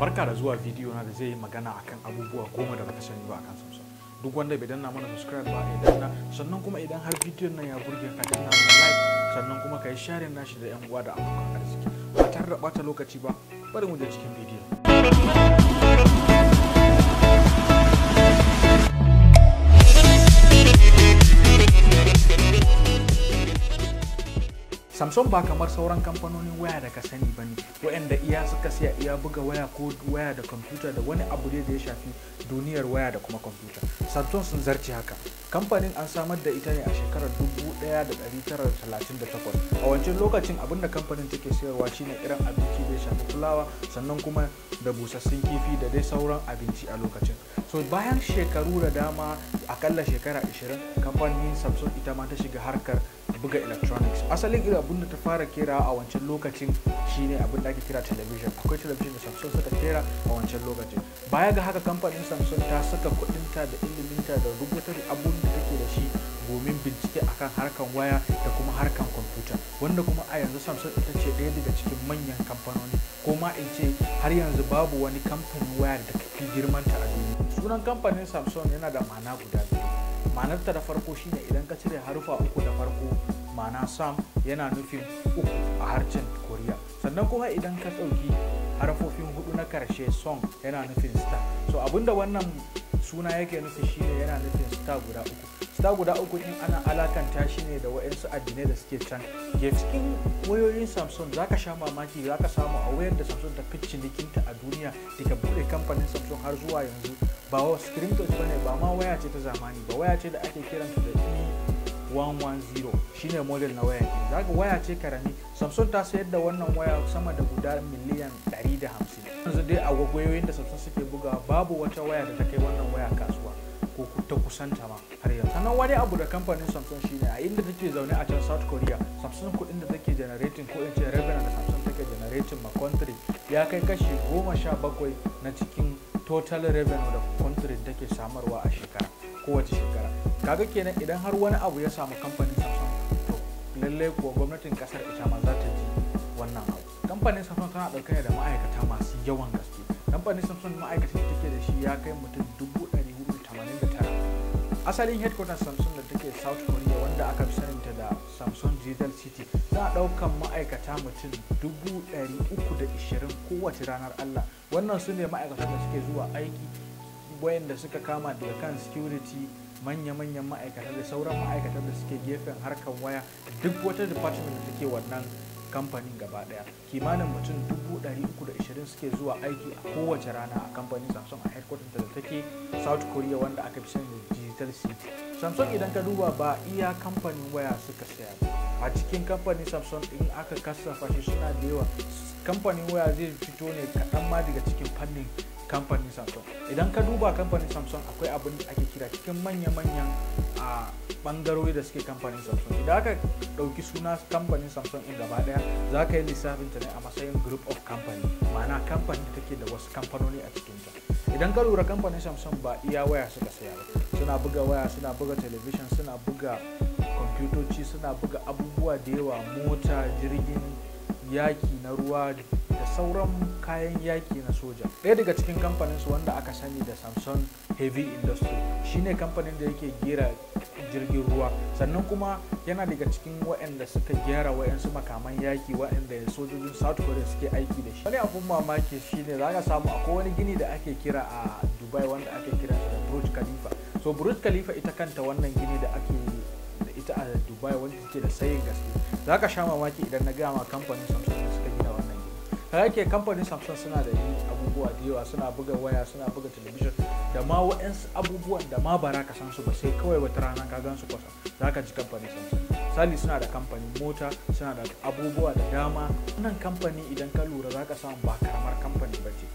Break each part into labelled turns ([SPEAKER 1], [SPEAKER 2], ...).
[SPEAKER 1] Barka da zuwa video na da zai yi magana akan abubuwa 10 da baka sani ba akan Samsung. Duk wanda bai danna mana subscribe ba ya danna, sannan kuma idan har bidiyon nan ya burge ka danna mana like, sannan kuma ka yi sharing nashi da 'yan uwa da abokan arziki. Ba tare da bata lokaci ba, bari mu je cikin bidiyon. Samsung ba kamar sauran kamfanonin waya da ka sani bane, waɗanda iya suka siya iya buga waya ko waya da kwamfuta da wani abu da ya shafi duniyar waya da kuma kwamfuta. Samsung sun zarce haka. Kamfanin an samar da ita ne a shekarar 1938. A wancan lokacin abinda kamfanin take sayarwa shine irin abinci da ya shafi fulawa, sannan kuma da busassun kifi da dai sauran abinci a lokacin. So bayan shekaru da dama, akalla shekara 20, kamfanin Samsung ita ma ta shiga harkar buga electronics. Asalin irin abin da ta fara kera a wancan lokacin shine abin da ake kira television. Akwai television da Samsung suka kera a wancan lokacin. Baya ga haka, kamfanin Samsung ta saka kudinta da iliminta da rubuta abun da take da shi domin bincike akan harkan waya da kuma harkan kwamfuta, wanda kuma a yanzu Samsung ita ce ɗaya daga cikin manyan kamfanoni, ko ma in ce har yanzu babu wani kamfanin waya da fi girmanta a duniya. Sunan kamfanin Samsung yana da ma'ana guda biyu. Ma'anarta da farko shine idan ka cire harufa uku da farko, ma'ana Sam yana nufin uku a harshen Koriya, sannan kuma idan ka ɗauki harfofin hudu na karshe Song yana nufin star. So abinda wannan suna yake nufi shine yana nufin star guda uku. Star guda uku in ana alakanta shi ne da waɗansu addinai da suke can gefe. Cikin wayoyin Samsung zaka sha mamaki, zaka samu a wayar da Samsung ta fi cinikinta a duniya daga buɗe kamfanin Samsung har zuwa yanzu ba wa screen touch bane, ba ma waya ce ta zamani ba, waya ce da ake kiranta da E110 shine model na waya. Zaka waya ce karami. Samsung ta sayar da wannan waya sama da guda miliyan 150. Yanzu dai a wayoyin da Samsung suke buga babu wata waya da ta kai wannan waya kasuwa ko ta kusanta ma har yanzu. Sannan wani abu da kamfanin Samsung shine a inda take zaune a can South Korea, Samsung kudin da take generating, ko in ce revenue da Samsung take generating ma country ya kai kashi 17 na cikin total revenue da country take samarwa a shekara, kowace shekara. Kaga kenan idan har wani abu ya samu kamfanin Samsung, to lallai kuwa gwamnatin kasar ita ma za ta ji wannan abu. Kamfanin Samsung tana ɗauke da ma'aikata masu yawan gaske. Kamfanin Samsung ma'aikatan da take da shi ya kai mutum 489. Asalin headquarters Samsung da take South Korea, wanda aka fi saninta da Samsung Digital City, za a ɗaukan ma'aikata mutum 320 kowace ranar Allah. Wannan su ne ma'aikatan da suke zuwa aiki, wayanda suka kama daga kan security, manya-manyan ma'aikatan da sauran ma'aikatan da suke gefen harkar waya, duk wata department da take wannan kamfanin gaba daya. Kimanin mutum 320 suke zuwa aiki a kowace rana a kamfanin Samsung a headquarters da take South Korea, wanda aka fi sani da Digital City. Samsung idan ka duba ba iya kamfanin waya suka saya ba. A cikin kamfanin Samsung in aka kasafa shi suna da yawa. Kamfanin waya zai fito ne kaɗan ma daga cikin fannin kamfanin Samsung. Idan ka duba kamfanin Samsung, akwai abin da ake kira cikin manya-manyan a bangarori da suke kamfanin Samsung. Idan aka ɗauki suna kamfanin Samsung in gaba ɗaya, za ka yi lissafin ta ne a matsayin group of company, ma'ana kamfanin da take da wasu kamfanoni a cikinta. Idan ka lura, kamfanin Samsung ba iya waya suka saya ba, suna buga waya, suna buga television, suna buga kwamfutoci, suna buga abubuwa da yawa, mota, jirgin yaki na ruwa da sauran kayan yaki na soja. Ɗaya daga cikin kamfanin su wanda aka sani da Samsung Heavy Industry shine kamfanin da yake gera jirgin ruwa, sannan kuma yana daga cikin waɗanda suka gyara waɗansu makaman yaki waɗanda sojojin South Korea suke aiki da shi. Wani abun mamaki shine za ka samu akwai wani gini da ake kira a Dubai wanda ake kira da Burj Khalifa. So Burj Khalifa ita kanta wannan gini da ake da ita a Dubai, wanda take da sayin gaske, za ka sha mamaki idan na gama kamfanin Samsung da suka gina wannan gini. Kaga ke kamfanin Samsung suna da abubuwa da yawa, suna buga waya, suna buga television da ma waɗansu abubuwan da ma bara ka san su ba, sai kawai wata rana ka gan su kwasa za ka ji kamfanin Samsung. Misali, suna da kamfanin mota, suna da abubuwa da dama. Wannan kamfani idan ka lura za ka samu ba karamar kamfani ba ce.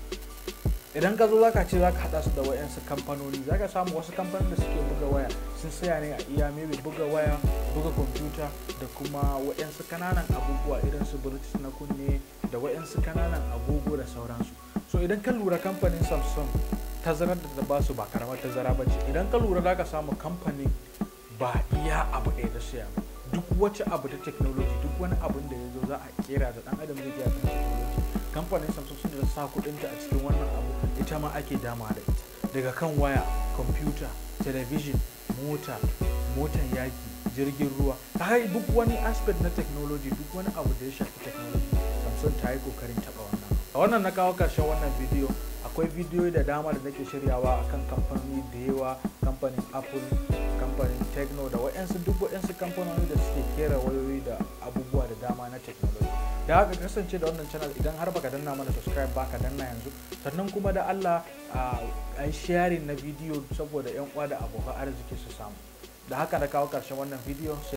[SPEAKER 1] Idan ka zo za ka ce za ka haɗa su da wayansu kamfanoni, za ka samu wasu kamfanin da suke buga waya sun saya ne a iya maybe buga waya, buga kwamfuta da kuma wayansu kananan abubuwa irin su bluetooth na kunne da wayansu kananan agogo da sauransu. So idan ka lura, kamfanin Samsung tazarar da ta basu ba karamar tazara ba ce. Idan ka lura, za ka samu kamfanin ba iya abu ɗaya da siya ba. Duk wacce abu ta technology, duk wani abun da ya zo za a kera da ɗan adam zai iya kan technology, kamfanin Samsung sun da sa kudinta a cikin wannan abu, ita ma ake dama da ita. Daga kan waya, computer, television, motan yaki, jirgin ruwa, kai duk wani aspect na technology, duk wani abu da ya shafi technology, Samsung ta yi kokarin taba wannan. A wannan na kawo karshen wannan bidiyo. Akwai bidiyoyi da dama da nake shiryawa akan kamfanoni da yawa, kamfanin Apple, kamfanin Tecno da duk waɗansu kamfanoni da suke kera wayoyi da abubuwa da dama na technology. Da haka kasance da wannan channel, idan har baka danna mana subscribe baka danna yanzu, sannan kuma da Allah a yi sharing na bidiyo saboda yan uwa da abokan arziki su samu. Da haka na kawo karshen wannan bidiyo.